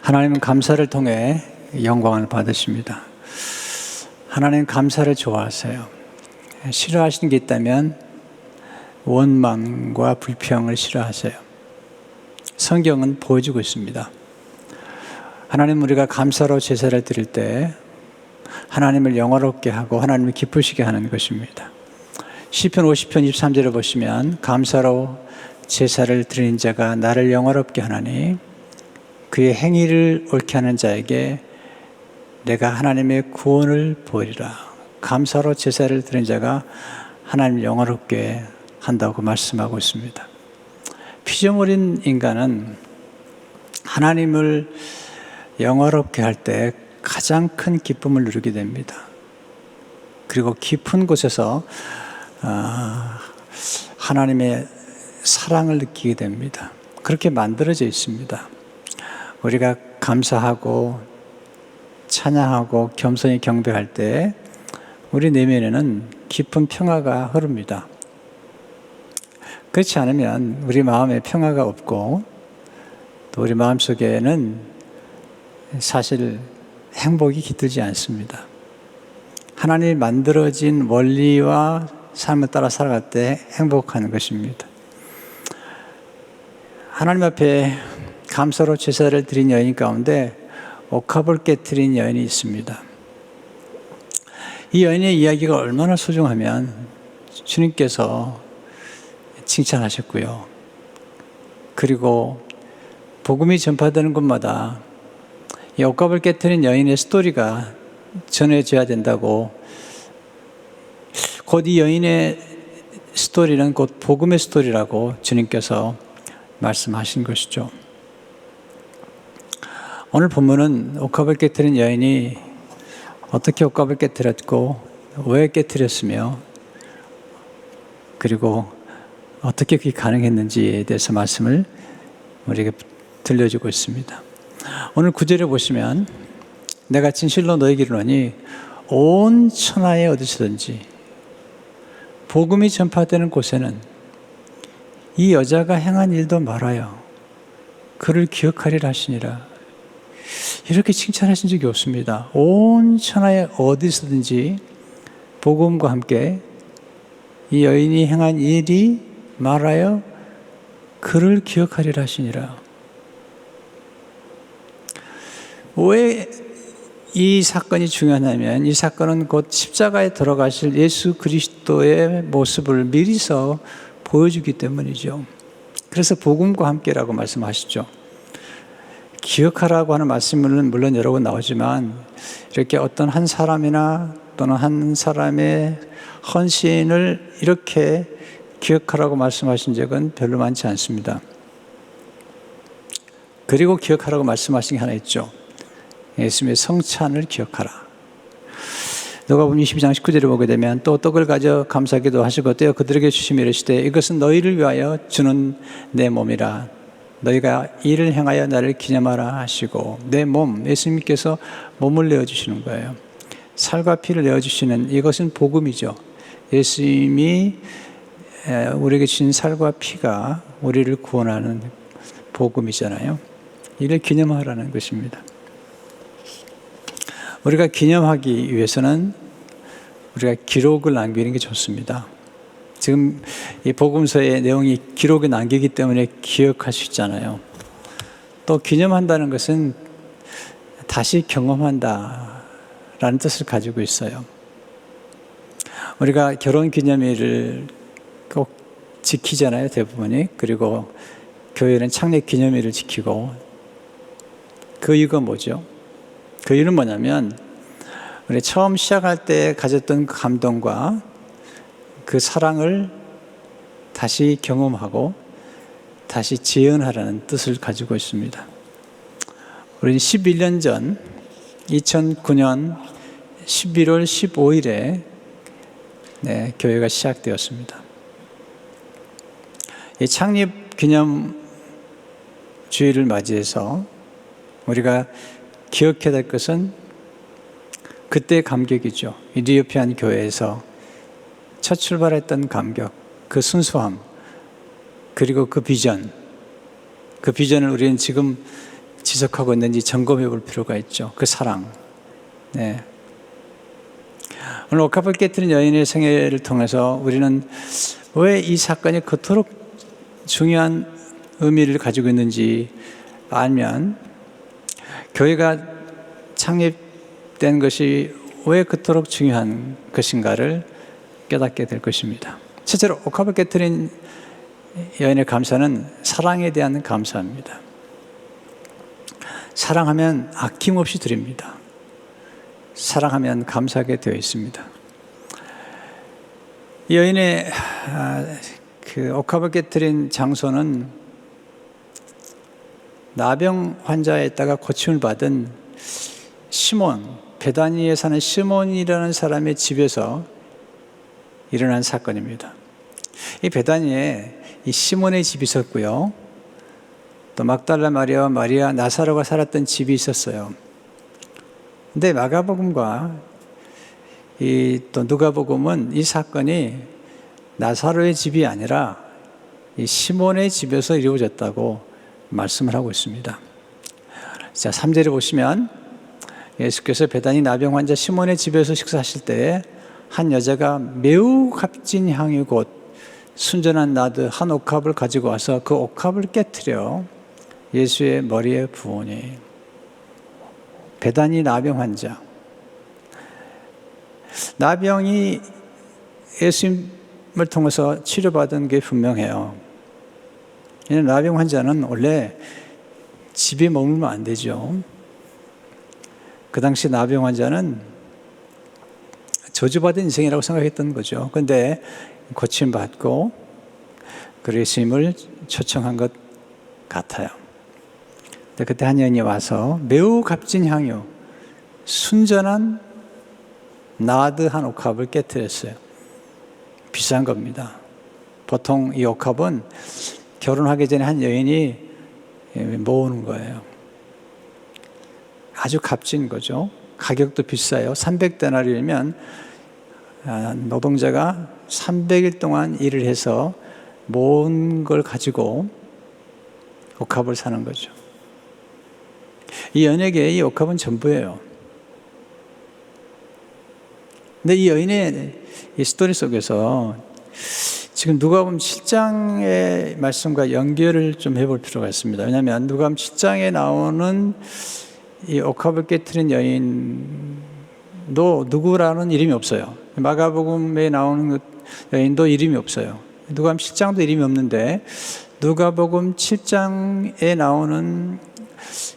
하나님은 감사를 통해 영광을 받으십니다. 하나님 감사를 좋아하세요. 싫어하시는 게 있다면 원망과 불평을 싫어하세요. 성경은 보여주고 있습니다. 하나님, 우리가 감사로 제사를 드릴 때 하나님을 영화롭게 하고 하나님을 기쁘시게 하는 것입니다. 시편 50편 23절을 보시면 감사로 제사를 드리는 자가 나를 영화롭게 하나니 그의 행위를 옳게 하는 자에게 내가 하나님의 구원을 보이리라. 감사로 제사를 드리는 자가 하나님을 영화롭게 한다고 말씀하고 있습니다. 피조물인 인간은 하나님을 영화롭게 할 때 가장 큰 기쁨을 누리게 됩니다. 그리고 깊은 곳에서 하나님의 사랑을 느끼게 됩니다. 그렇게 만들어져 있습니다. 우리가 감사하고 찬양하고 겸손히 경배할 때 우리 내면에는 깊은 평화가 흐릅니다. 그렇지 않으면 우리 마음에 평화가 없고 또 우리 마음속에는 사실 행복이 깃들지 않습니다. 하나님이 만들어진 원리와 삶을 따라 살아갈 때 행복한 것입니다. 하나님 앞에 감사로 제사를 드린 여인 가운데 옥합을 깨트린 여인이 있습니다. 이 여인의 이야기가 얼마나 소중하면 주님께서 칭찬하셨고요. 그리고 복음이 전파되는 곳마다 이 옥합을 깨트린 여인의 스토리가 전해져야 된다고, 곧 이 여인의 스토리는 곧 복음의 스토리라고 주님께서 말씀하신 것이죠. 오늘 본문은 옥합을 깨트린 여인이 어떻게 옥합을 깨트렸고 왜 깨트렸으며 그리고 어떻게 그게 가능했는지에 대해서 말씀을 우리에게 들려주고 있습니다. 오늘 9절에 보시면 내가 진실로 너에게 이르노니 온 천하에 어디서든지 복음이 전파되는 곳에는 이 여자가 행한 일도 말하여 그를 기억하리라 하시니라. 이렇게 칭찬하신 적이 없습니다. 온 천하에 어디서든지 복음과 함께 이 여인이 행한 일이 말하여 그를 기억하리라 하시니라. 왜 이 사건이 중요하냐면 이 사건은 곧 십자가에 들어가실 예수 그리스도의 모습을 미리서 보여주기 때문이죠. 그래서 복음과 함께라고 말씀하시죠. 기억하라고 하는 말씀은 물론 여러 번 나오지만 이렇게 어떤 한 사람이나 또는 한 사람의 헌신을 이렇게 기억하라고 말씀하신 적은 별로 많지 않습니다. 그리고 기억하라고 말씀하신 게 하나 있죠. 예수님의 성찬을 기억하라. 누가복음 22장 19절을 보게 되면 또 떡을 가져 감사기도 하시고 떼어 그들에게 주시며 이르시되 이것은 너희를 위하여 주는 내 몸이라. 너희가 이를 행하여 나를 기념하라 하시고, 내 몸, 예수님께서 몸을 내어주시는 거예요. 살과 피를 내어주시는 이것은 복음이죠. 예수님이 우리에게 주신 살과 피가 우리를 구원하는 복음이잖아요. 이를 기념하라는 것입니다. 우리가 기념하기 위해서는 우리가 기록을 남기는 게 좋습니다. 지금 이 복음서의 내용이 기록에 남기기 때문에 기억할 수 있잖아요. 또 기념한다는 것은 다시 경험한다라는 뜻을 가지고 있어요. 우리가 결혼 기념일을 꼭 지키잖아요, 대부분이. 그리고 교회는 창립 기념일을 지키고, 그 이유가 뭐죠? 그 이유는 뭐냐면 우리 처음 시작할 때 가졌던 그 감동과 그 사랑을 다시 경험하고 다시 재현하라는 뜻을 가지고 있습니다. 우리는 11년 전 2009년 11월 15일에 교회가 시작되었습니다. 이 창립 기념 주일을 맞이해서 우리가 기억해야 될 것은 그때의 감격이죠. 이디오피안 교회에서 첫 출발했던 감격, 그 순수함, 그리고 그 비전을 우리는 지금 지속하고 있는지 점검해 볼 필요가 있죠. 그 사랑. 네. 오늘 옥합을 깨뜨린 여인의 생애를 통해서 우리는 왜 이 사건이 그토록 중요한 의미를 가지고 있는지 알면 교회가 창립된 것이 왜 그토록 중요한 것인가를 깨닫게 될 것입니다. 첫째로 옥합을 깨뜨린 여인의 감사는 사랑에 대한 감사입니다. 사랑하면 아낌없이 드립니다. 사랑하면 감사하게 되어 있습니다. 이 여인의 그 옥합을 깨뜨린 장소는 나병 환자에다가 고침을 받은 시몬, 베다니에 사는 시몬이라는 사람의 집에서 일어난 사건입니다. 이 베다니에 이 시몬의 집이 있었고요. 또 막달라 마리아와 마리아, 나사로가 살았던 집이 있었어요. 근데 마가복음과 또 누가복음은 이 사건이 나사로의 집이 아니라 이 시몬의 집에서 이루어졌다고 말씀을 하고 있습니다. 자, 3절에 보시면 예수께서 베다니 나병 환자 시몬의 집에서 식사하실 때에 한 여자가 매우 값진 향유 곧 순전한 나드 한 옥합을 가지고 와서 그 옥합을 깨트려 예수의 머리에 부으니. 베다니 나병 환자. 나병이 예수님을 통해서 치료받은 게 분명해요. 나병 환자는 원래 집에 머물면 안 되죠. 그 당시 나병 환자는 저주받은 인생이라고 생각했던 거죠. 그런데 고침받고 예수님을 초청한 것 같아요. 그때 한 여인이 와서 매우 값진 향유, 순전한 나드 한 옥합을 깨뜨렸어요. 비싼 겁니다. 보통 이 옥합은 결혼하기 전에 한 여인이 모으는 거예요. 아주 값진 거죠. 가격도 비싸요. 300데나리면 노동자가 300일 동안 일을 해서 모은 걸 가지고 옥합을 사는 거죠. 이 여인에게 이 옥합은 전부예요. 근데 이 여인의 이 스토리 속에서 지금 누가복음 7장의 말씀과 연결을 좀 해볼 필요가 있습니다. 왜냐하면 누가복음 7장에 나오는 이 옥합을 깨트린 여인도 누구라는 이름이 없어요. 마가복음에 나오는 여인도 이름이 없어요. 누가복음 7장도 이름이 없는데 누가복음 7장에 나오는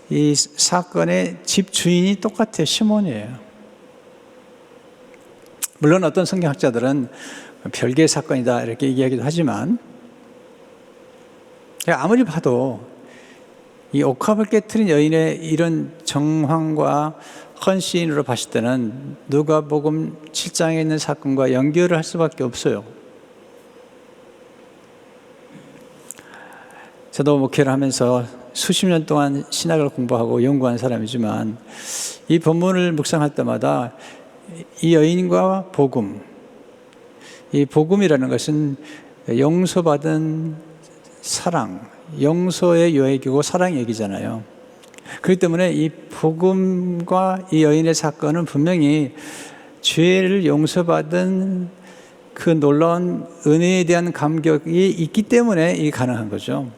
이 사건의 집 주인이 똑같아요. 시몬이에요. 물론 어떤 성경학자들은 별개의 사건이다 이렇게 얘기하기도 하지만 아무리 봐도 이 옥합을 깨트린 여인의 이런 정황과 헌신으로 봤을 때는 누가복음 7장에 있는 사건과 연결을 할 수밖에 없어요. 저도 목회를 하면서 수십 년 동안 신학을 공부하고 연구한 사람이지만 이 본문을 묵상할 때마다 이 여인과 복음, 이 복음이라는 것은 용서받은 사랑, 용서의 얘기고 사랑 얘기잖아요. 그렇기 때문에 이 복음과 이 여인의 사건은 분명히 죄를 용서받은 그 놀라운 은혜에 대한 감격이 있기 때문에 이게 가능한 거죠.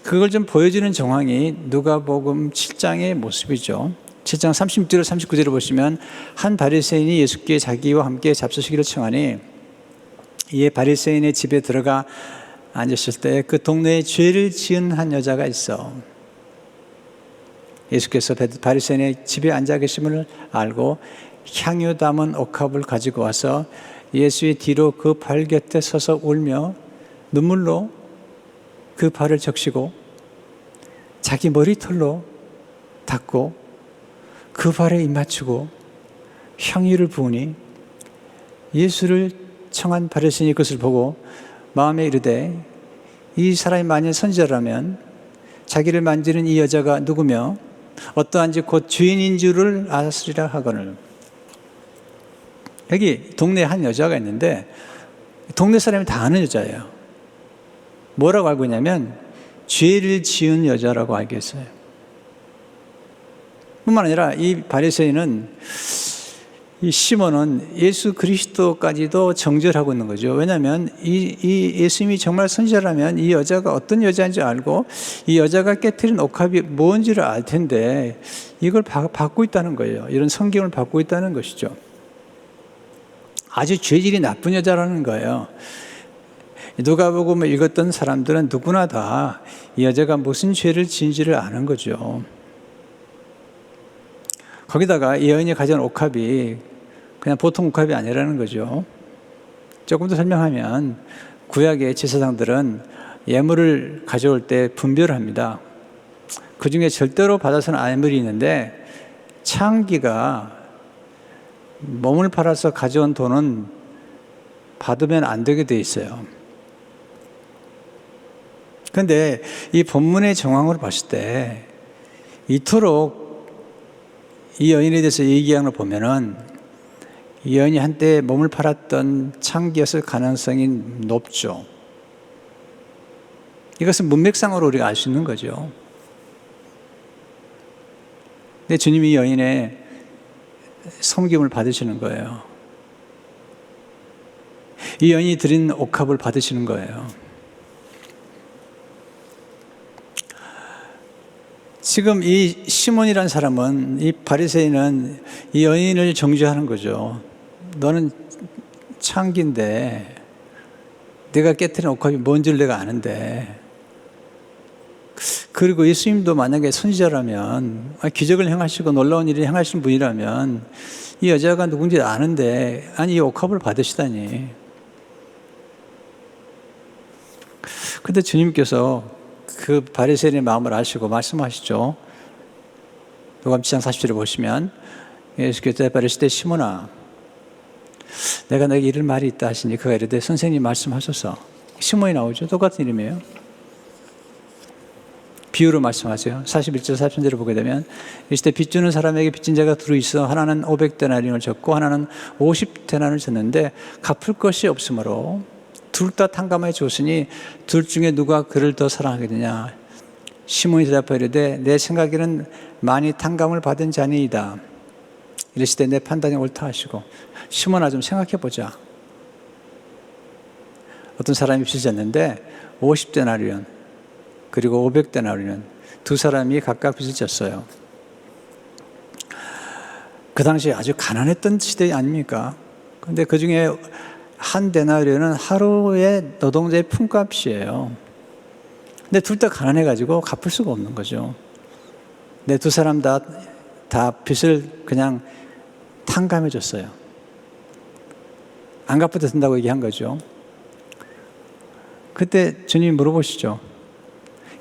그걸 좀 보여주는 정황이 누가복음 7장의 모습이죠. 7장 36절로 39절을 보시면 한 바리새인이 예수께 자기와 함께 잡수시기를 청하니 이에 바리새인의 집에 들어가 앉으실 때 그 동네에 죄를 지은 한 여자가 있어. 예수께서 바리새인의 집에 앉아 계심을 알고 향유 담은 옥합을 가지고 와서 예수의 뒤로 그 발 곁에 서서 울며 눈물로 그 발을 적시고 자기 머리털로 닦고 그 발에 입 맞추고 향유를 부으니 예수를 청한 바리새인이 그것을 보고 마음에 이르되 이 사람이 만일 선지자라면 자기를 만지는 이 여자가 누구며 어떠한지 곧 죄인인 줄을 알았으리라 하거늘. 여기 동네에 한 여자가 있는데 동네 사람이 다 아는 여자예요. 뭐라고 알고 있냐면 죄를 지은 여자라고 알겠어요. 뿐만 아니라 이 바리새인은, 이 시몬은 예수 그리스도까지도 정죄하고 있는 거죠. 왜냐하면 이 예수님이 정말 선지자라면 이 여자가 어떤 여자인지 알고 이 여자가 깨뜨린 옥합이 뭔지를 알 텐데 이걸 받고 있다는 거예요. 이런 성경을 받고 있다는 것이죠. 아주 죄질이 나쁜 여자라는 거예요. 누가복음을 읽었던 사람들은 누구나 다 이 여자가 무슨 죄를 지은지를 아는 거죠. 거기다가 이 여인이 가져온 옥합이 그냥 보통 옥합이 아니라는 거죠. 조금 더 설명하면 구약의 제사장들은 예물을 가져올 때 분별을 합니다. 그 중에 절대로 받아서는 안 예물이 있는데 창기가 몸을 팔아서 가져온 돈은 받으면 안 되게 돼 있어요. 그런데 이 본문의 정황으로 봤을 때 이토록 이 여인에 대해서 얘기하는 걸 보면은 이 여인이 한때 몸을 팔았던 창기였을 가능성이 높죠. 이것은 문맥상으로 우리가 알 수 있는 거죠. 근데 주님이 이 여인의 섬김을 받으시는 거예요. 이 여인이 드린 옥합을 받으시는 거예요. 지금 이 시몬이라는 사람은, 이 바리새인은 이 여인을 정죄하는 거죠. 너는 창기인데 내가 깨뜨린 옥합이 뭔지를 내가 아는데, 그리고 예수님도 만약에 선지자라면, 기적을 행하시고 놀라운 일을 행하신 분이라면 이 여자가 누군지 아는데 아니 이 옥합을 받으시다니. 그런데 주님께서 그 바리새인의 마음을 아시고 말씀하시죠. 누가복음 7장 40절에 보시면 예수께서 대답하시되 시몬아 내가 너에게 이를 말이 있다 하시니 그가 이르되 선생님 말씀하소서. 시몬이 나오죠. 똑같은 이름이에요. 비유로 말씀하세요. 41절 43절을 보게 되면 이때 빚주는 사람에게 빚진 자가 둘이 있어 하나는 500데나리온을 졌고 하나는 50데나리온을 졌는데 갚을 것이 없으므로 둘 다 탕감해 줬으니 둘 중에 누가 그를 더 사랑하겠느냐. 시몬이 대답하여 이르되 내 생각에는 많이 탕감을 받은 자니이다. 이르시되 내 판단이 옳다 하시고. 시몬아 좀 생각해 보자. 어떤 사람이 빚을 졌는데 50데나리온 그리고 500데나리온 두 사람이 각각 빚을 졌어요. 그 당시에 아주 가난했던 시대 아닙니까? 그런데 그 중에 한 데나리온은 하루의 노동자의 품값이에요. 근데 둘 다 가난해가지고 갚을 수가 없는 거죠. 근데 두 사람 다 빚을 그냥 탕감해 줬어요. 안 갚아도 된다고 얘기한 거죠. 그때 주님이 물어보시죠.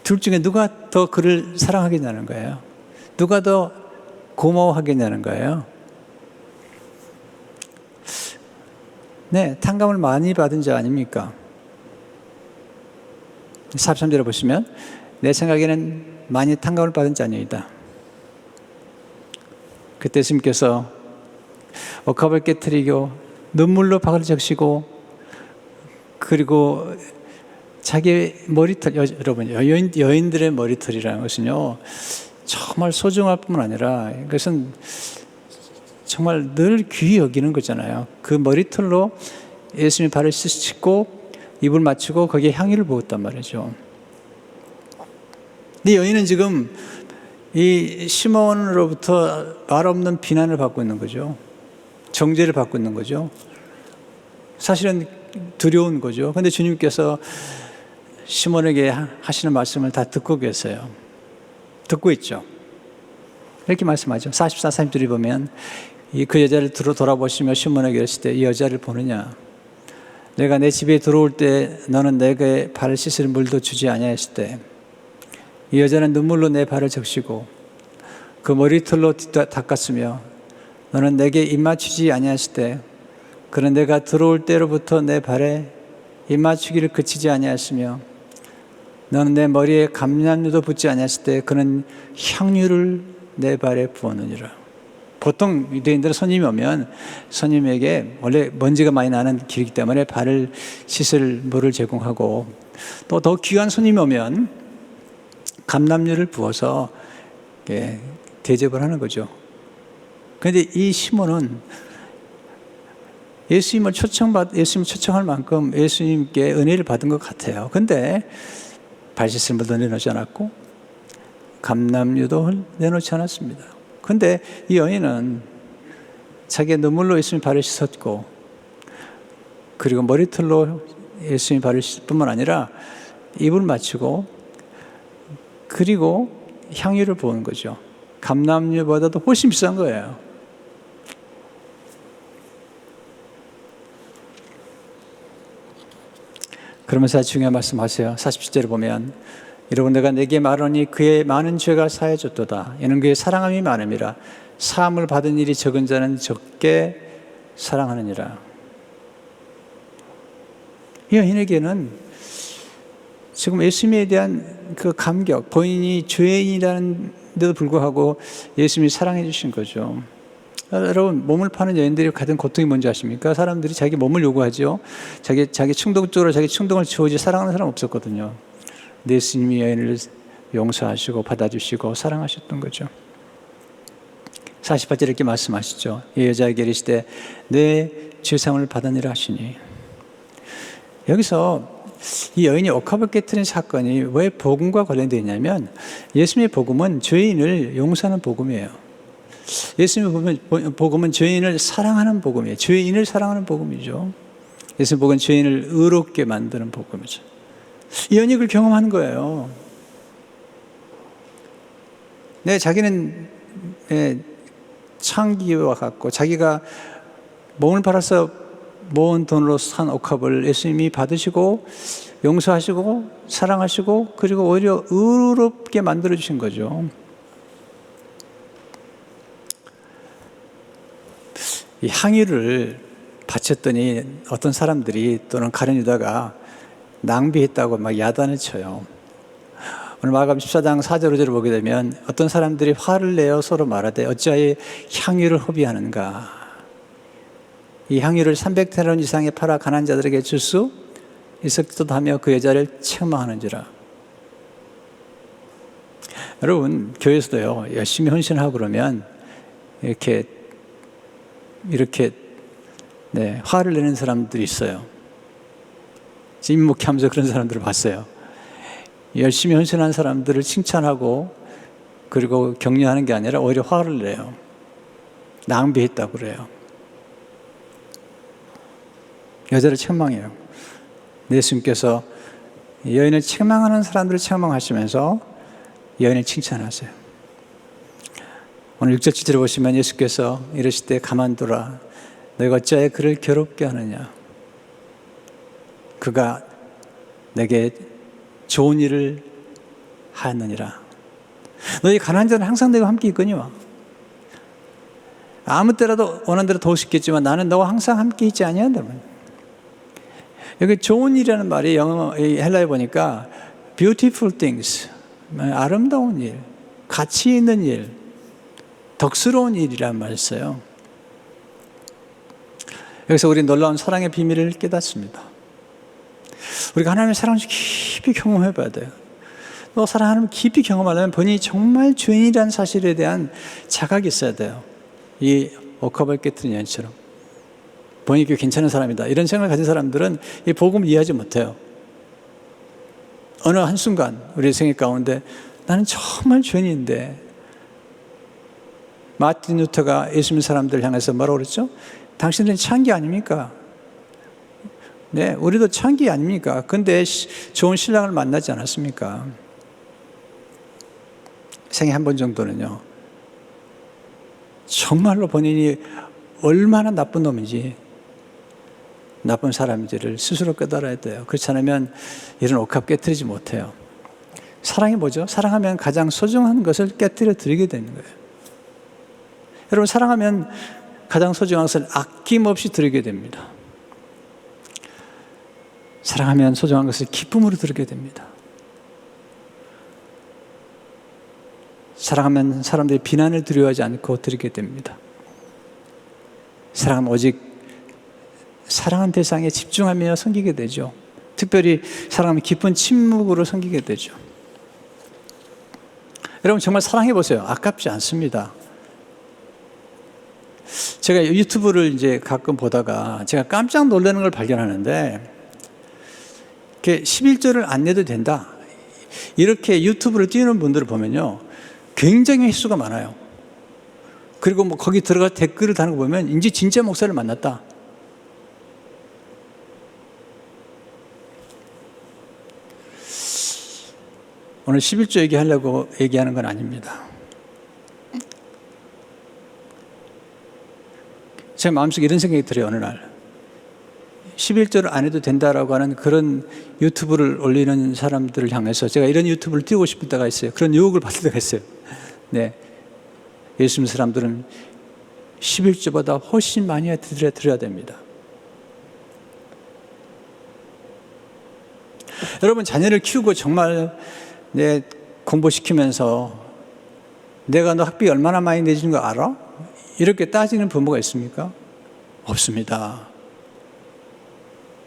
둘 중에 누가 더 그를 사랑하겠냐는 거예요. 누가 더 고마워하겠냐는 거예요. 네, 탕감을 많이 받은 자 아닙니까? 43절에 보시면 내 생각에는 많이 탕감을 받은 자 아니이다. 그때 예수님께서 옥합을 깨뜨리고 눈물로 박을 적시고 그리고 자기 머리털, 여러분 여인들의 머리털이라는 것은요 정말 소중할 뿐만 아니라 이것은 정말 늘 귀히 여기는 거잖아요. 그 머리털로 예수님의 발을 씻고 입을 맞추고 거기에 향유를 부었단 말이죠. 근데 여인은 지금 이 시몬으로부터 말 없는 비난을 받고 있는 거죠. 정죄를 받고 있는 거죠. 사실은 두려운 거죠. 그런데 주님께서 시몬에게 하시는 말씀을 다 듣고 계세요. 듣고 있죠. 이렇게 말씀하죠. 44, 43절에 보면 그 여자를 돌아보시며 시몬에게 이르실 때 이 여자를 보느냐. 내가 내 집에 들어올 때 너는 내게 발을 씻을 물도 주지 아니하였을 때 이 여자는 눈물로 내 발을 적시고 그 머리털로 닦았으며 너는 내게 입 맞추지 아니하였을 때 그는 내가 들어올 때로부터 내 발에 입 맞추기를 그치지 아니하였으며 너는 내 머리에 감람류도 붓지 아니하였을 때 그는 향유를 내 발에 부었느니라. 보통 유대인들은 손님이 오면 손님에게 원래 먼지가 많이 나는 길이기 때문에 발을 씻을 물을 제공하고 또 더 귀한 손님이 오면 감람류를 부어서 대접을 하는 거죠. 그런데 이 시몬은 예수님을 초청할 만큼 예수님께 은혜를 받은 것 같아요. 근데 발짓을도 내놓지 않았고 감람유도 내놓지 않았습니다. 근데 이 여인은 자기의 눈물로 예수님 발을 씻었고, 그리고 머리털로 예수님 발을 씻을 뿐만 아니라 입을 맞추고, 그리고 향유를 부은 거죠. 감람유보다도 훨씬 비싼 거예요. 그러면서 중요한 말씀하세요. 47절을 보면 여러분, 내가 내게 말하니 그의 많은 죄가 사해졌도다. 이는 그의 사랑함이 많음이라. 사함을 받은 일이 적은 자는 적게 사랑하느니라. 이 여인에게는 지금 예수님에 대한 그 감격, 본인이 죄인이라는데도 불구하고 예수님이 사랑해 주신 거죠. 여러분, 몸을 파는 여인들이 가진 고통이 뭔지 아십니까? 사람들이 자기 몸을 요구하죠. 자기 충동적으로 자기 충동을 채우지 사랑하는 사람 없었거든요. 근데 예수님이 여인을 용서하시고 받아주시고 사랑하셨던 거죠. 48절 이렇게 말씀하시죠. 이 여자에게 이르시되 내 죄사함을 받으니라 하시니. 여기서 이 여인이 옥합을 깨트린 사건이 왜 복음과 관련되어 있냐면, 예수님의 복음은 죄인을 용서하는 복음이에요. 예수님의 복음은 죄인을 사랑하는 복음이에요. 죄인을 사랑하는 복음이죠. 예수님의 복음은 죄인을 의롭게 만드는 복음이죠. 이 여인이 그걸 경험하는 거예요. 자기는 창기와 같고, 자기가 몸을 팔아서 모은 돈으로 산 옥합을 예수님이 받으시고 용서하시고 사랑하시고, 그리고 오히려 의롭게 만들어주신 거죠. 이 향유를 바쳤더니 어떤 사람들이, 또는 가룟 유다가 낭비했다고 막 야단을 쳐요. 오늘 마가복음 14장 4절 5절을 보게 되면 어떤 사람들이 화를 내어 서로 말하되 어찌하여 향유를 허비하는가. 이 향유를 300데나리온 이상에 팔아 가난한 자들에게 줄 수 있었기도 하며 그 여자를 책망하는지라. 여러분, 교회에서도요, 열심히 헌신하고 그러면 이렇게 화를 내는 사람들이 있어요. 임목하면서 그런 사람들을 봤어요. 열심히 헌신한 사람들을 칭찬하고 그리고 격려하는 게 아니라 오히려 화를 내요. 낭비했다고 그래요. 여자를 책망해요. 예수님께서 여인을 책망하는 사람들을 책망하시면서 여인을 칭찬하세요. 오늘 6절 7절을 보시면 예수께서 이르실 때 가만두라. 너희가 어찌하여 그를 괴롭게 하느냐. 그가 내게 좋은 일을 하느니라. 너희 가난한 자는 항상 내가 함께 있거니와. 아무 때라도 원하는 대로 도울 수 있겠지만 나는 너와 항상 함께 있지 아니한다. 여기 좋은 일이라는 말이 영어 헬라에 보니까 beautiful things, 아름다운 일, 가치 있는 일, 덕스러운 일이라는 말을 써요. 여기서 우리 놀라운 사랑의 비밀을 깨닫습니다. 우리가 하나님의 사랑을 깊이 경험해 봐야 돼요. 또 사랑하는 깊이 경험하려면 본인이 정말 죄인이라는 사실에 대한 자각이 있어야 돼요. 이 옥합을 깨뜨린 여인처럼 본인이 꽤 괜찮은 사람이다, 이런 생각을 가진 사람들은 이 복음을 이해하지 못해요. 어느 한순간 우리의 생애 가운데 나는 정말 죄인인데, 마틴 루터가 예수 믿는 사람들 향해서 뭐라고 그랬죠? 당신들은 창기 아닙니까? 네, 우리도 창기 아닙니까? 근데 좋은 신랑을 만나지 않았습니까? 생애 한 번 정도는요, 정말로 본인이 얼마나 나쁜 놈인지, 나쁜 사람인지를 스스로 깨달아야 돼요. 그렇지 않으면 이런 옥합 깨트리지 못해요. 사랑이 뭐죠? 사랑하면 가장 소중한 것을 깨트려 드리게 되는 거예요. 여러분, 사랑하면 가장 소중한 것을 아낌없이 드리게 됩니다. 사랑하면 소중한 것을 기쁨으로 드리게 됩니다. 사랑하면 사람들이 비난을 두려워하지 않고 드리게 됩니다. 사랑하면 오직 사랑한 대상에 집중하며 섬기게 되죠. 특별히 사랑하면 깊은 침묵으로 섬기게 되죠. 여러분 정말 사랑해 보세요. 아깝지 않습니다. 제가 유튜브를 이제 가끔 보다가 제가 깜짝 놀라는 걸 발견하는데, 이렇게 11조를 안 내도 된다, 이렇게 유튜브를 띄우는 분들을 보면요, 굉장히 횟수가 많아요. 그리고 뭐 거기 들어가 댓글을 다는 거 보면 이제 진짜 목사를 만났다. 오늘 11조 얘기하려고 얘기하는 건 아닙니다. 제 마음속에 이런 생각이 들어요. 어느 날 11조를 안 해도 된다라고 하는 그런 유튜브를 올리는 사람들을 향해서 제가 이런 유튜브를 띄우고 싶을 때가 있어요. 그런 유혹을 받을 때가 있어요. 네, 예수 믿는 사람들은 11조보다 훨씬 많이 드려야 됩니다. 여러분, 자녀를 키우고 정말 공부시키면서 내가 너 학비 얼마나 많이 내주는 거 알아? 이렇게 따지는 부모가 있습니까? 없습니다.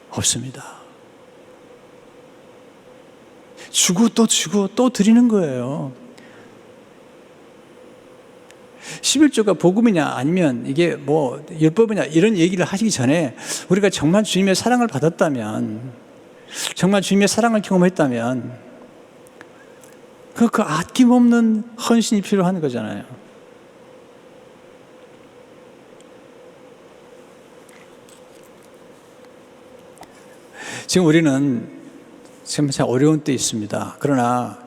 없습니다. 주고 또 드리는 거예요. 11조가 복음이냐 아니면 이게 뭐 율법이냐 이런 얘기를 하시기 전에 우리가 정말 주님의 사랑을 받았다면, 정말 주님의 사랑을 경험했다면 그 아낌없는 헌신이 필요한 거잖아요. 지금 우리는 참 어려운 때 있습니다. 그러나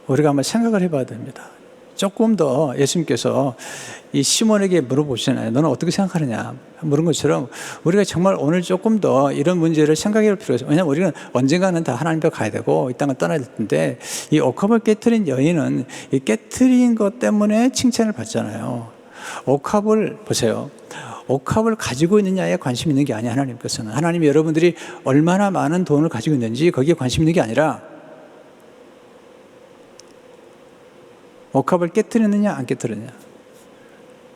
우리가 한번 생각을 해봐야 됩니다. 조금 더 예수님께서 이 시몬에게 물어보시잖아요. 너는 어떻게 생각하느냐 물은 것처럼 우리가 정말 오늘 조금 더 이런 문제를 생각해 볼 필요가 있어요. 왜냐하면 우리는 언젠가는 다 하나님 앞에 가야 되고 이 땅을 떠나야 될 텐데, 이 옥합을 깨트린 여인은 이 깨트린 것 때문에 칭찬을 받잖아요. 옥합을 보세요. 옥합을 가지고 있느냐에 관심 있는 게 아니에요. 하나님께서는 하나님이 여러분들이 얼마나 많은 돈을 가지고 있는지 거기에 관심 있는 게 아니라 옥합을 깨트렸느냐 안 깨트렸느냐,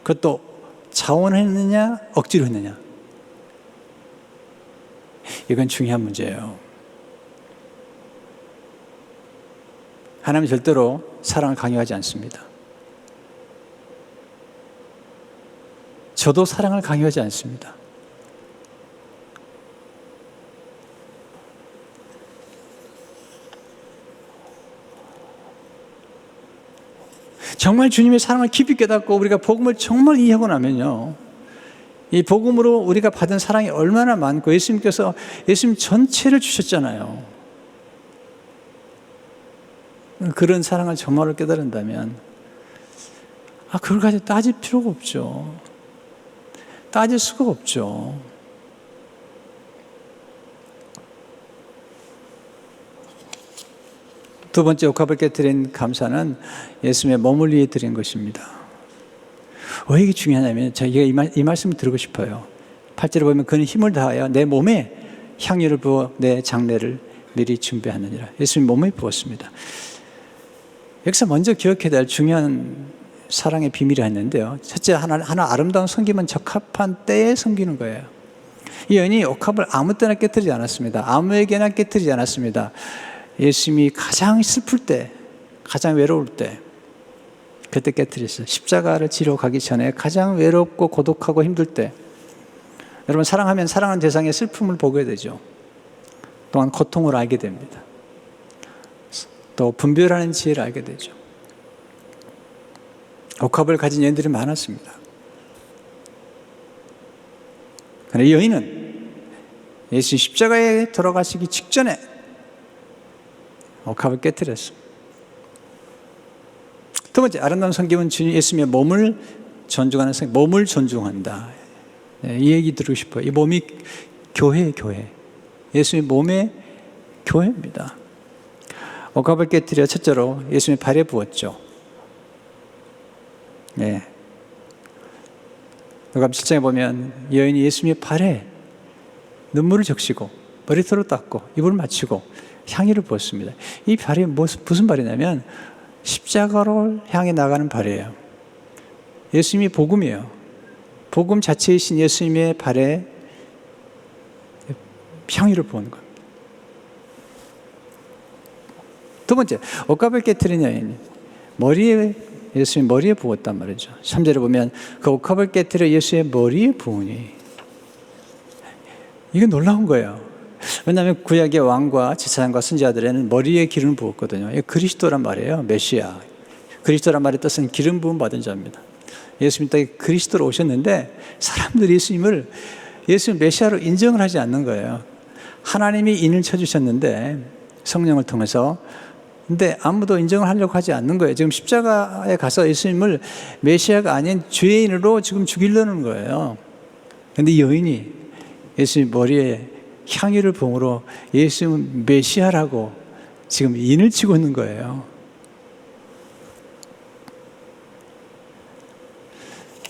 그것도 자원했느냐 억지로 했느냐, 이건 중요한 문제예요. 하나님은 절대로 사랑을 강요하지 않습니다. 저도 사랑을 강요하지 않습니다. 정말 주님의 사랑을 깊이 깨닫고 우리가 복음을 정말 이해하고 나면요, 이 복음으로 우리가 받은 사랑이 얼마나 많고, 예수님께서 예수님 전체를 주셨잖아요. 그런 사랑을 정말로 깨달은다면 그걸 가지고 따질 필요가 없죠. 따질 수가 없죠. 두 번째 옥합을 깨뜨린 감사는 예수님의 몸을 위해 드린 것입니다. 왜 이게 중요하냐면 제가 이 말씀을 드리고 싶어요. 8절에 보면 그는 힘을 다하여 내 몸에 향유를 부어 내 장례를 미리 준비하느니라. 예수님 몸에 부었습니다. 여기서 먼저 기억해야 될 중요한 사랑의 비밀이 있는데요. 첫째, 하나 아름다운 섬기면 적합한 때에 섬기는 거예요. 이 여인이 옥합을 아무 때나 깨뜨리지 않았습니다. 아무에게나 깨뜨리지 않았습니다. 예수님이 가장 슬플 때, 가장 외로울 때, 그때 깨뜨렸어요. 십자가를 지러 가기 전에 가장 외롭고 고독하고 힘들 때. 여러분, 사랑하면 사랑하는 대상의 슬픔을 보게 되죠. 또한 고통을 알게 됩니다. 또 분별하는 지혜를 알게 되죠. 옥합을 가진 여인들이 많았습니다. 그런데 이 여인은 예수 십자가에 들어가시기 직전에 옥합을 깨뜨렸습니다. 두 번째, 아름다운 성경은 주님 예수님의 몸을 존중하는 성경, 몸을 존중한다. 이 얘기 들고 싶어요. 이 몸이 교회예요, 교회. 예수님의 몸의 교회입니다. 옥합을 깨뜨려 첫째로 예수님의 발에 부었죠. 네. 누가복음 7장에 보면 여인이 예수님의 발에 눈물을 적시고 머리털을 닦고 이불을 맞추고 향유를 부었습니다. 이 발이 무슨 발이냐면 십자가를 향해 나가는 발이에요. 예수님이 복음이에요. 복음 자체이신 예수님의 발에 향유를 부은 겁니다. 두 번째, 옥합을 깨뜨린 여인. 예수님 머리에 부었단 말이죠. 3절에 보면 그 옥합을 깨뜨려 예수의 머리에 부으니. 이게 놀라운 거예요. 왜냐하면 구약의 왕과 제사장과 선지자들에는 머리에 기름을 부었거든요. 이게 그리스도란 말이에요. 메시아. 그리스도란 말의 뜻은 기름 부음 받은 자입니다. 예수님 땅에 그리스도로 오셨는데 사람들이 예수님 메시아로 인정을 하지 않는 거예요. 하나님이 인을 쳐주셨는데 성령을 통해서, 근데 아무도 인정을 하려고 하지 않는 거예요. 지금 십자가에 가서 예수님을 메시아가 아닌 죄인으로 지금 죽이려는 거예요. 그런데 이 여인이 예수님 머리에 향유를 부음으로 예수님은 메시아라고 지금 인을 치고 있는 거예요.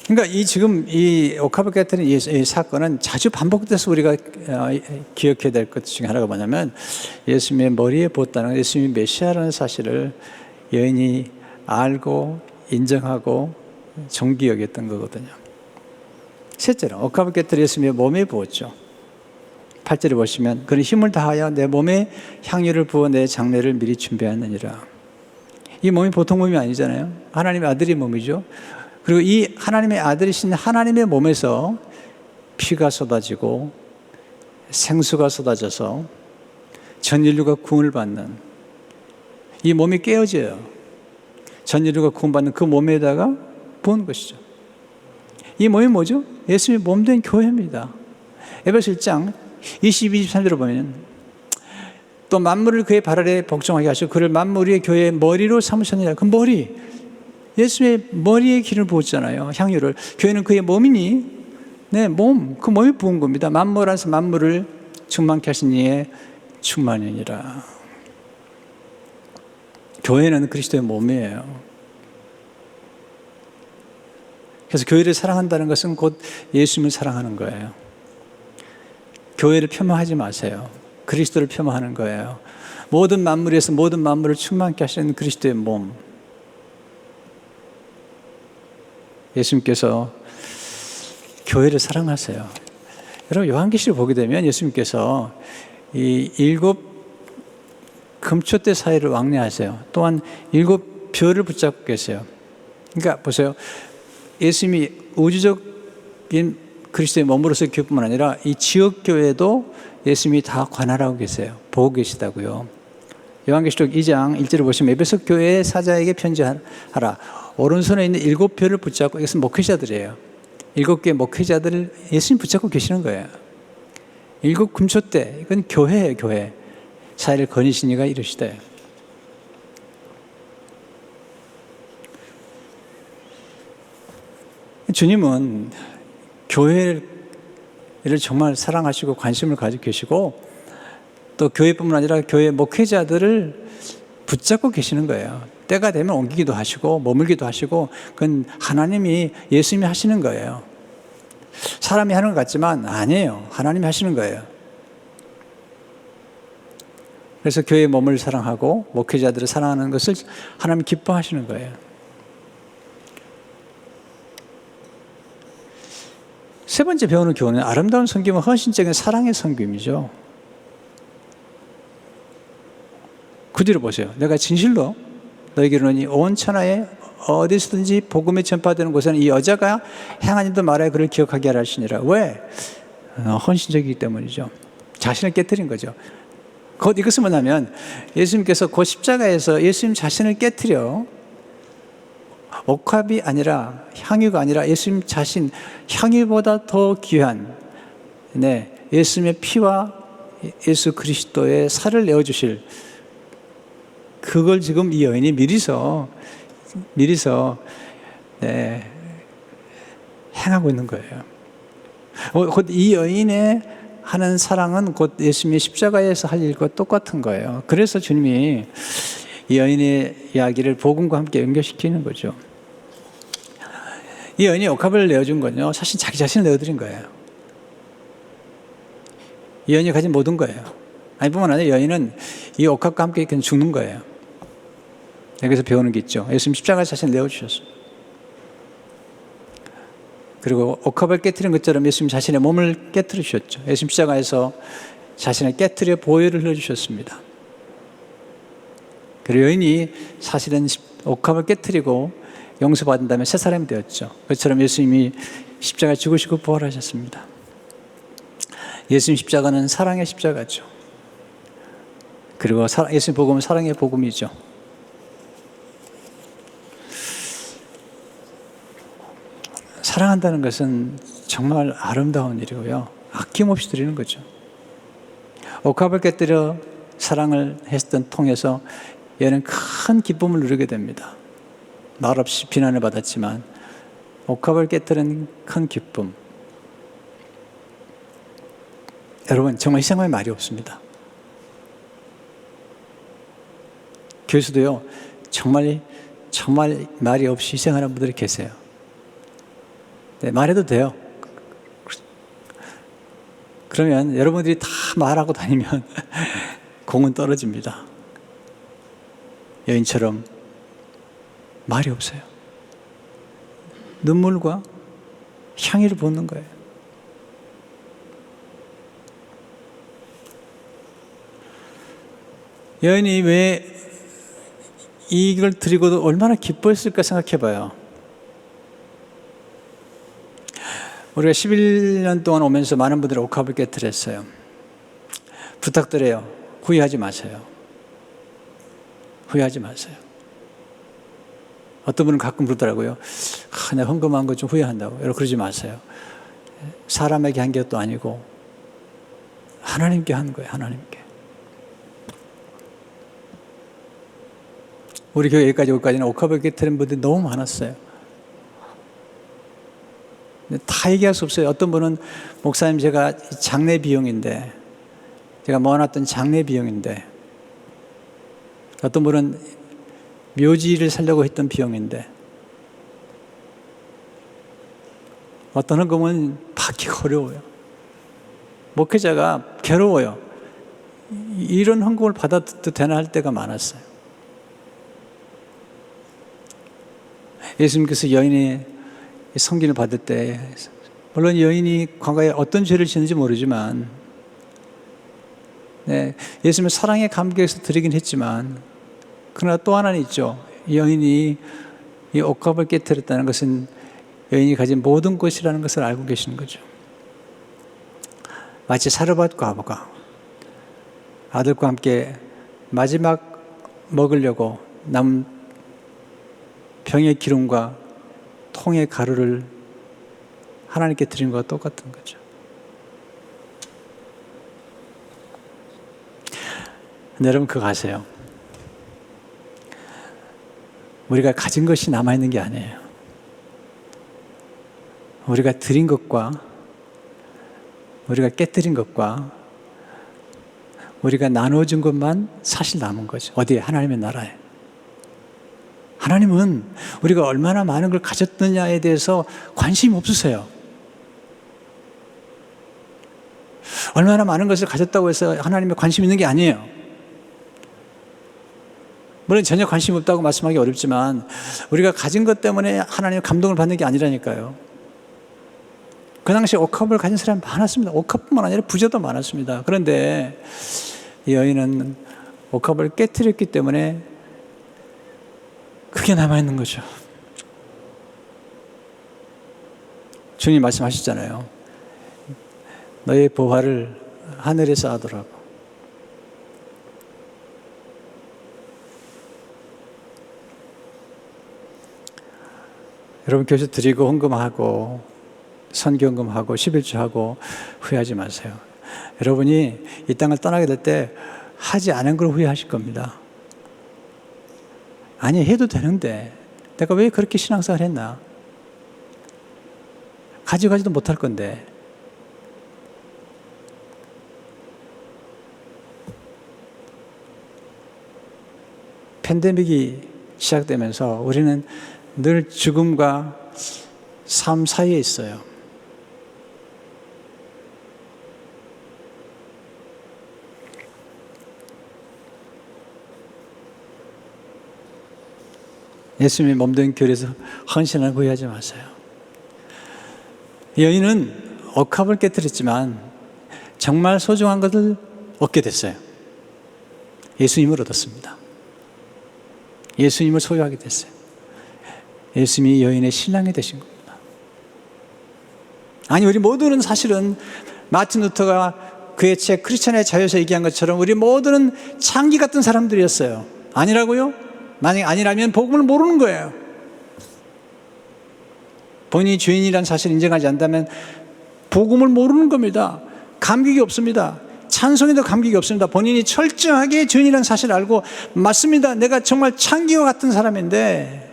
그러니까 이 옥합을 깨뜨린 이 사건은 자주 반복돼서 우리가 기억해야 될 것 중에 하나가 뭐냐면 예수님의 머리에 부었다는, 예수님이 메시아라는 사실을 여인이 알고 인정하고 존귀 여겼던 거거든요. 셋째로 옥합을 깨뜨려 예수님의 몸에 부었죠. 8절에 보시면 그는 힘을 다하여 내 몸에 향유를 부어 내 장례를 미리 준비하느니라. 이 몸이 보통 몸이 아니잖아요. 하나님의 아들의 몸이죠. 그리고 이 하나님의 아들이신 하나님의 몸에서 피가 쏟아지고 생수가 쏟아져서 전 인류가 구원을 받는, 이 몸이 깨어져요. 전 인류가 구원받는 그 몸에다가 부은 것이죠. 이 몸이 뭐죠? 예수님의 몸된 교회입니다. 에베소 1장 22, 23절을 보면 또 만물을 그의 발 아래 복종하게 하시고 그를 만물 위의 교회의 머리로 삼으셨느니라. 그 머리, 예수의 머리에 기름을 부었잖아요. 향유를. 교회는 그의 몸이니 네, 몸, 그 몸이 부은 겁니다. 만물 안에서 만물을 충만케 하신 이의 충만이니라. 교회는 그리스도의 몸이에요. 그래서 교회를 사랑한다는 것은 곧 예수님을 사랑하는 거예요. 교회를 폄하하지 마세요. 그리스도를 폄하하는 거예요. 모든 만물에서 모든 만물을 충만케 하시는 그리스도의 몸. 예수님께서 교회를 사랑하세요. 여러분 요한계시를 보게 되면 예수님께서 이 7 금초대 사이를 왕래하세요. 또한 7 별을 붙잡고 계세요. 그러니까 보세요. 예수님이 우주적인 그리스도의 몸으로서 교회뿐만 아니라 이 지역교회도 예수님이 다 관할하고 계세요. 보고 계시다고요. 요한계시록 2장 1절을 보시면 에베소 교회의 사자에게 편지하라. 오른손에 있는 7 별을 붙잡고, 이것은 목회자들이에요. 7개의 목회자들을 예수님 붙잡고 계시는 거예요. 7 금초대, 이건 교회예요. 교회. 사회를 거니신 이가 이르시되. 주님은 교회를 정말 사랑하시고 관심을 가지고 계시고 또 교회뿐만 아니라 교회 목회자들을 붙잡고 계시는 거예요. 때가 되면 옮기기도 하시고 머물기도 하시고 그건 하나님이, 예수님이 하시는 거예요. 사람이 하는 것 같지만 아니에요. 하나님이 하시는 거예요. 그래서 교회의 몸을 사랑하고 목회자들을 사랑하는 것을 하나님이 기뻐하시는 거예요. 세 번째 배우는 교훈은 아름다운 섬김은 헌신적인 사랑의 섬김이죠. 그 뒤로 보세요. 내가 진실로 너에게 이르노니 온 천하에 어디서든지 복음이 전파되는 곳에는 이 여자가 행한 일도 말하여 그를 기억하게 하라 하시니라. 왜? 헌신적이기 때문이죠. 자신을 깨뜨린 거죠. 곧 이것은 뭐냐면 예수님께서 그 십자가에서 예수님 자신을 깨뜨려 옥합이 아니라, 향유가 아니라 예수님 자신, 향유보다 더 귀한 예수님의 피와 예수 그리스도의 살을 내어주실, 그걸 지금 이 여인이 미리서 행하고 있는 거예요. 곧 이 여인의 하는 사랑은 곧 예수님의 십자가에서 할 일과 똑같은 거예요. 그래서 주님이 이 여인의 이야기를 복음과 함께 연결시키는 거죠. 이 여인이 옥합을 내어준 건요, 사실 자기 자신을 내어드린 거예요. 이 여인이 가진 모든 거예요. 아니 뿐만 아니라 여인은 이 옥합과 함께 그냥 죽는 거예요. 여기서 배우는 게 있죠. 예수님 십자가에 자신을 내어주셨어요. 그리고 옥합을 깨뜨린 것처럼 예수님 자신의 몸을 깨뜨려 주셨죠. 예수님 십자가에서 자신을 깨뜨려 보혈을 흘려주셨습니다. 그리고 여인이 사실은 옥합을 깨뜨리고 용서받은 다음에 새 사람이 되었죠. 그처럼 예수님이 십자가에 죽으시고 부활하셨습니다. 예수님 십자가는 사랑의 십자가죠. 그리고 예수님 복음은 사랑의 복음이죠. 사랑한다는 것은 정말 아름다운 일이고요. 아낌없이 드리는 거죠. 옥합을 깨뜨려 사랑을 했던 통해서 얘는 큰 기쁨을 누리게 됩니다. 말없이 비난을 받았지만 옥합을 깨뜨린 큰 기쁨. 여러분, 정말 희생할 말이 없습니다. 교회에서도요, 정말 말이 없이 희생하는 분들이 계세요. 네, 말해도 돼요. 그러면 여러분들이 다 말하고 다니면 공은 떨어집니다. 여인처럼 말이 없어요. 눈물과 향기를 붓는 거예요. 여인이 왜 이걸 드리고도 얼마나 기뻐했을까 생각해 봐요. 우리가 11년 동안 오면서 많은 분들이 옥합을 깨뜨렸어요. 부탁드려요. 후회하지 마세요. 후회하지 마세요. 어떤 분은 가끔 그러더라고요. 내가 헌금한 거 좀 후회한다고. 여러분 그러지 마세요. 사람에게 한 것도 아니고 하나님께 한 거예요. 하나님께. 우리 교회 여기까지 오기까지는 옥합을 깨뜨린 분들이 너무 많았어요. 다 얘기할 수 없어요. 어떤 분은 목사님 제가 장례 비용인데 제가 모아놨던 장례 비용인데 어떤 분은 묘지를 살려고 했던 비용인데 어떤 헌금은 받기가 어려워요. 목회자가 괴로워요. 이런 헌금을 받아도 되나 할 때가 많았어요. 예수님께서 여인의 성gin을 받을 때 물론 여인이 과거에 어떤 죄를 지었는지 모르지만 네, 예수님의 사랑의 감격에서 드리긴 했지만 그러나 또 하나는 있죠. 여인이 이 옥합을 깨뜨렸다는 것은 여인이 가진 모든 것이라는 것을 알고 계시는 거죠. 마치 사르밧 과부가 아들과 함께 마지막 먹으려고 남은 병의 기름과 통의 가루를 하나님께 드린 것과 똑같은 거죠. 근데 여러분 그거 아세요? 우리가 가진 것이 남아있는 게 아니에요. 우리가 드린 것과 우리가 깨뜨린 것과 우리가 나눠준 것만 사실 남은 거죠. 어디에? 하나님의 나라에. 하나님은 우리가 얼마나 많은 걸 가졌느냐에 대해서 관심이 없으세요. 얼마나 많은 것을 가졌다고 해서 하나님의 관심이 있는 게 아니에요. 물론 전혀 관심이 없다고 말씀하기 어렵지만 우리가 가진 것 때문에 하나님의 감동을 받는 게 아니라니까요. 그 당시에 옥합을 가진 사람이 많았습니다. 옥합뿐만 아니라 부자도 많았습니다. 그런데 이 여인은 옥합을 깨뜨렸기 때문에 그게 남아있는 거죠. 주님 말씀하셨잖아요. 너의 보화를 하늘에 쌓아두라고. 여러분 교회에서 드리고 헌금하고 선교헌금하고 11조하고 후회하지 마세요. 여러분이 이 땅을 떠나게 될 때 하지 않은 걸 후회하실 겁니다. 아니 해도 되는데 내가 왜 그렇게 신앙생활 했나? 가지도 못할 건데. 팬데믹이 시작되면서 우리는 늘 죽음과 삶 사이에 있어요. 예수님의 몸된 교회에서 헌신을 후회하지 마세요. 여인은 옥합을 깨뜨렸지만 정말 소중한 것을 얻게 됐어요. 예수님을 얻었습니다. 예수님을 소유하게 됐어요. 예수님이 여인의 신랑이 되신 겁니다. 아니, 우리 모두는 사실은 마틴 루터가 그의 책 크리스천의 자유에서 얘기한 것처럼 우리 모두는 창기 같은 사람들이었어요. 아니라고요? 만약에 아니라면 복음을 모르는 거예요. 본인이 죄인이라는 사실을 인정하지 않는다면 복음을 모르는 겁니다. 감격이 없습니다. 찬송에도 감격이 없습니다. 본인이 철저하게 죄인이라는 사실을 알고, 맞습니다, 내가 정말 창기와 같은 사람인데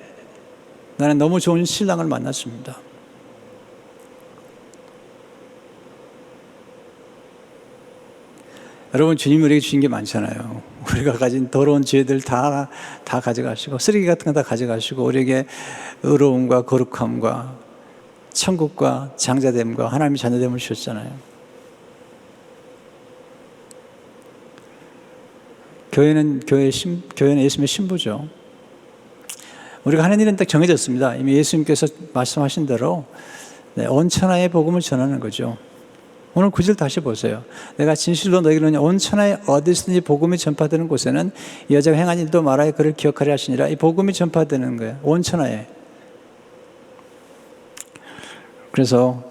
나는 너무 좋은 신랑을 만났습니다. 여러분, 주님 우리에게 주신 게 많잖아요. 우리가 가진 더러운 죄들 다 가져가시고, 쓰레기 같은 거 다 가져가시고, 우리에게 의로움과 거룩함과 천국과 장자됨과 하나님의 자녀됨을 주셨잖아요. 교회는 예수님의 신부죠. 우리가 하는 일은 딱 정해졌습니다. 이미 예수님께서 말씀하신 대로 온 천하의 복음을 전하는 거죠. 오늘 9절 다시 보세요. 내가 진실로 너희를 온 천하에 어디서든지 복음이 전파되는 곳에는 이 여자가 행한 일도 말하여 그를 기억하려 하시니라. 이 복음이 전파되는 거예요. 온 천하에. 그래서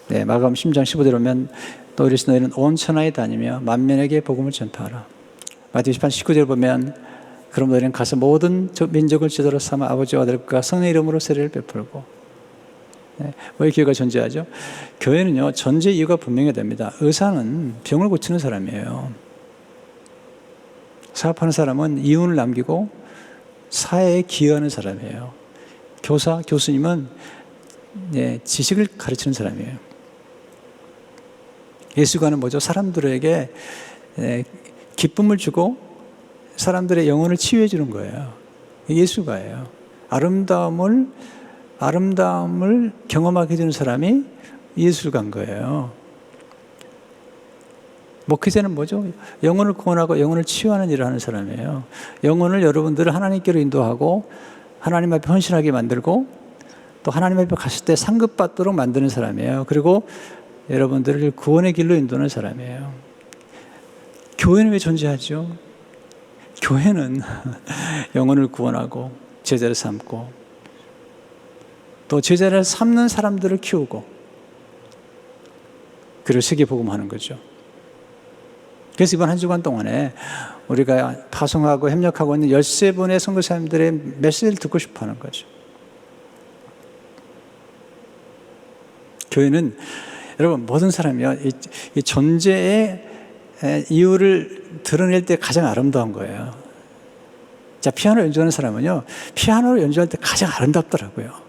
마가복음 10장 15절에 보면 또 이르시되 너희는 온 천하에 다니며 만민에게 복음을 전파하라. 마태복음 18장 19절에 보면 그럼 너희는 가서 모든 민족을 지도로 삼아 아버지와 아들과 성령의 이름으로 세례를 베풀고. 왜 교회가 존재하죠? 교회는요, 존재 이유가 분명해야 됩니다. 의사는 병을 고치는 사람이에요. 사업하는 사람은 이윤을 남기고 사회에 기여하는 사람이에요. 교수님은 지식을 가르치는 사람이에요. 예수가는 뭐죠? 사람들에게 기쁨을 주고 사람들의 영혼을 치유해 주는 거예요. 예수가예요. 아름다움을 경험하게 해주는 사람이 예술가인 거예요. 목회자는 뭐죠? 영혼을 구원하고 영혼을 치유하는 일을 하는 사람이에요. 영혼을 여러분들을 하나님께로 인도하고 하나님 앞에 헌신하게 만들고 또 하나님 앞에 갔을 때 상급받도록 만드는 사람이에요. 그리고 여러분들을 구원의 길로 인도하는 사람이에요. 교회는 왜 존재하죠? 교회는 영혼을 구원하고 제자를 삼고 또 제자를 삼는 사람들을 키우고 그리고 세계복음하는 거죠. 그래서 이번 한 주간 동안에 우리가 파송하고 협력하고 있는 13분의 선교사님들의 메시지를 듣고 싶어 하는 거죠. 교회는 여러분, 모든 사람이요, 이 존재의 이유를 드러낼 때 가장 아름다운 거예요. 자, 피아노 연주하는 사람은요, 피아노를 연주할 때 가장 아름답더라고요.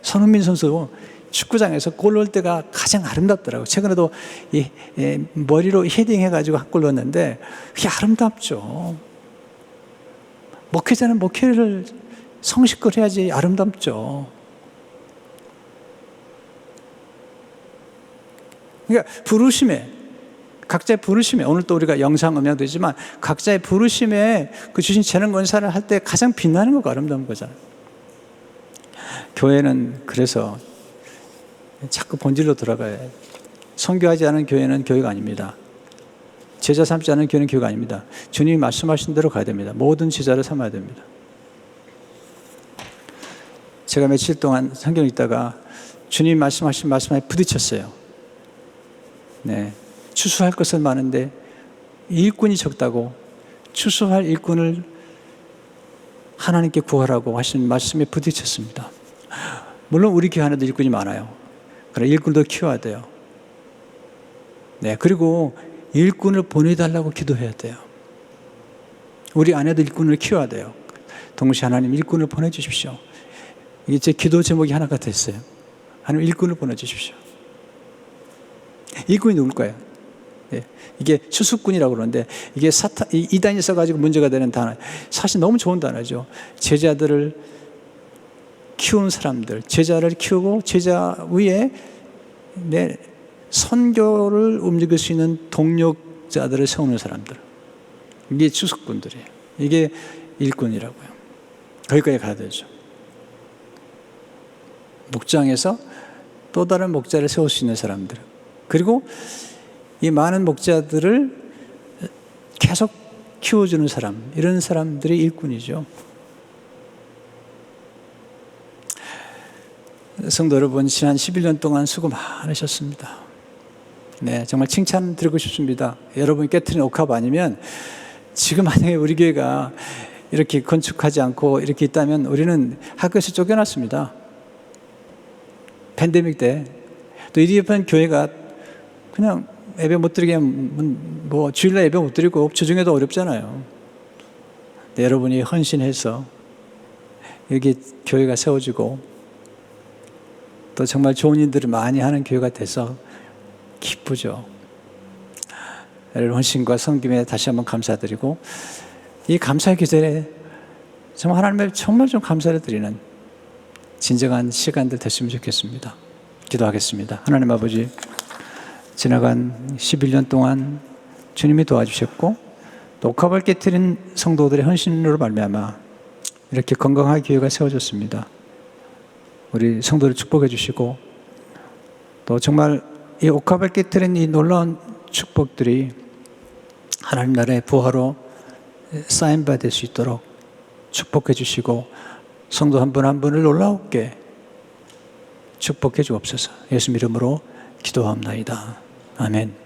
손흥민 선수 축구장에서 골 넣을 때가 가장 아름답더라고요. 최근에도 머리로 헤딩해가지고 한 골 넣었는데 그게 아름답죠. 목회자는 목회를 성실껏 해야지 아름답죠. 그러니까 각자의 부르심에, 오늘 또 우리가 영상 음향도 있지만 각자의 부르심에 그 주신 재능 권사를 할 때 가장 빛나는 거가 아름다운 거잖아요. 교회는 그래서 자꾸 본질로 돌아가야 해요. 선교하지 않은 교회는 교회가 아닙니다. 제자 삼지 않은 교회는 교회가 아닙니다. 주님이 말씀하신 대로 가야 됩니다. 모든 제자를 삼아야 됩니다. 제가 며칠 동안 성경 읽다가 주님이 말씀하신 말씀에 부딪혔어요. 추수할 것은 많은데 일꾼이 적다고 추수할 일꾼을 하나님께 구하라고 하신 말씀에 부딪혔습니다. 물론 우리 교회 안에도 일꾼이 많아요. 그러나 일꾼도 키워야 돼요. 그리고 일꾼을 보내달라고 기도해야 돼요. 우리 안에도 일꾼을 키워야 돼요. 동시에 하나님 일꾼을 보내주십시오. 이게 제 기도 제목이 하나가 됐어요. 하나님 일꾼을 보내주십시오. 일꾼이 누굴 거예요? 이게 추수꾼이라고 그러는데 이게 이단이 써가지고 문제가 되는 단어. 사실 너무 좋은 단어죠. 제자들을 키우는 사람들, 제자를 키우고 제자 위에 선교를 움직일 수 있는 동력자들을 세우는 사람들. 이게 추수꾼들이에요. 이게 일꾼이라고요. 거기까지 가야 되죠. 목장에서 또 다른 목자를 세울 수 있는 사람들. 그리고 이 많은 목자들을 계속 키워주는 사람, 이런 사람들이 일꾼이죠. 성도 여러분, 지난 11년 동안 수고 많으셨습니다. 네, 정말 칭찬 드리고 싶습니다. 여러분이 깨트린 옥합 아니면 지금 만약에 우리 교회가 이렇게 건축하지 않고 이렇게 있다면 우리는 학교에서 쫓겨났습니다. 팬데믹 때. 또 EDF는 교회가 그냥 예배 못 드리게 하면 뭐 주일날 예배 못 드리고 주중에도 어렵잖아요. 네, 여러분이 헌신해서 여기 교회가 세워지고 또 정말 좋은 일들을 많이 하는 교회가 돼서 기쁘죠. 여러분 헌신과 섬김에 다시 한번 감사드리고 이 감사의 기절에 정말 하나님의 정말 좀 감사를 드리는 진정한 시간들 됐으면 좋겠습니다. 기도하겠습니다. 하나님 아버지, 지나간 11년 동안 주님이 도와주셨고 또 옥합을 깨트린 성도들의 헌신으로 말미암아 이렇게 건강한 교회가 세워졌습니다. 우리 성도를 축복해 주시고 또 정말 이 옥합을 깨트린 이 놀라운 축복들이 하나님 나라의 부활로 쌓임받을 수 있도록 축복해 주시고 성도 한 분 한 분을 놀라웠게 축복해 주옵소서. 예수 이름으로 기도합나이다. 아멘.